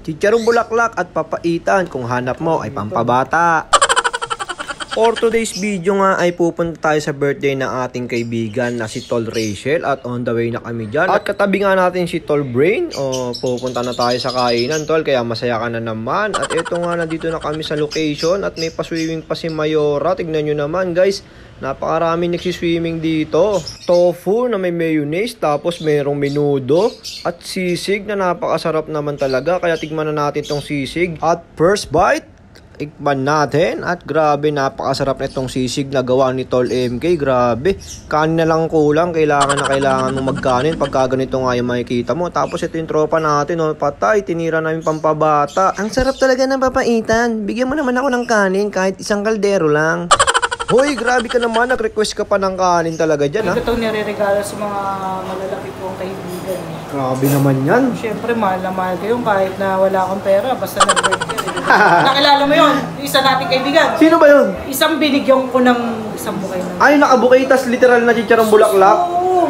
chicharong bulaklak at papaitan kung hanap mo ay pampabata. For today's video nga ay pupunta tayo sa birthday ng ating kaibigan na si Tol Rachel at on the way na kami dyan. At katabi nga natin si Tol Brain. Pupunta na tayo sa kainan, Tol, kaya masaya ka na naman. At eto nga, nandito na kami sa location at may paswimming pa si Mayora. Tignan nyo naman guys, napakarami nagsiswimming dito. Tofu na may mayonnaise, tapos merong menudo at sisig na napakasarap naman talaga. Kaya tignan na natin tong sisig. At first bite, ikman natin at grabe napakasarap na itong sisig na gawa ni Tol MK. Grabe, kanin na lang kulang, kailangan mo magkanin pagka ganito nga yung makikita mo. Tapos ito yung tropa natin, patay, tinira namin pampabata. Ang sarap talaga ng papaitan, bigyan mo naman ako ng kanin kahit isang kaldero lang. Hoy, grabe ka naman, nag-request ka pa ng kanin talaga dyan, ha? Ito nire-regalo sa mga malalaki kong kaibigan. Grabe naman yan. Siyempre, mahal na mahal kayo kahit na wala akong pera, basta nag-birthday. Nakilala mo yun, isa nating kaibigan. Sino ba yun? Isang binigyan ko ng isang bukay na. Ay, nakabukay, tas literal na chicharong bulaklak. Oo.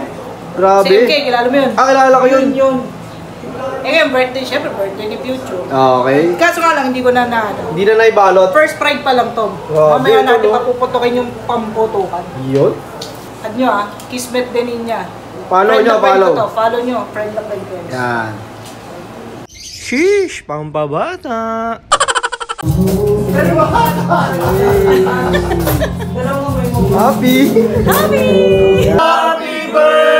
Grabe. Si MK, kilala mo yun? Kilala ko yun. Yun. Ngayon, birthday, syempre, birthday ni Future. Okay. Kaso nga lang, hindi ko na Hindi na naibalot. First pride pa lang, Tom. Mamaya natin papuputokin yung pamputukan. Yun. At nyo Kismet din niya. Follow nyo, follow. Follow nyo, friend na friend ko. Yan. Sheesh, pampabata. Happy! Happy! Happy birthday!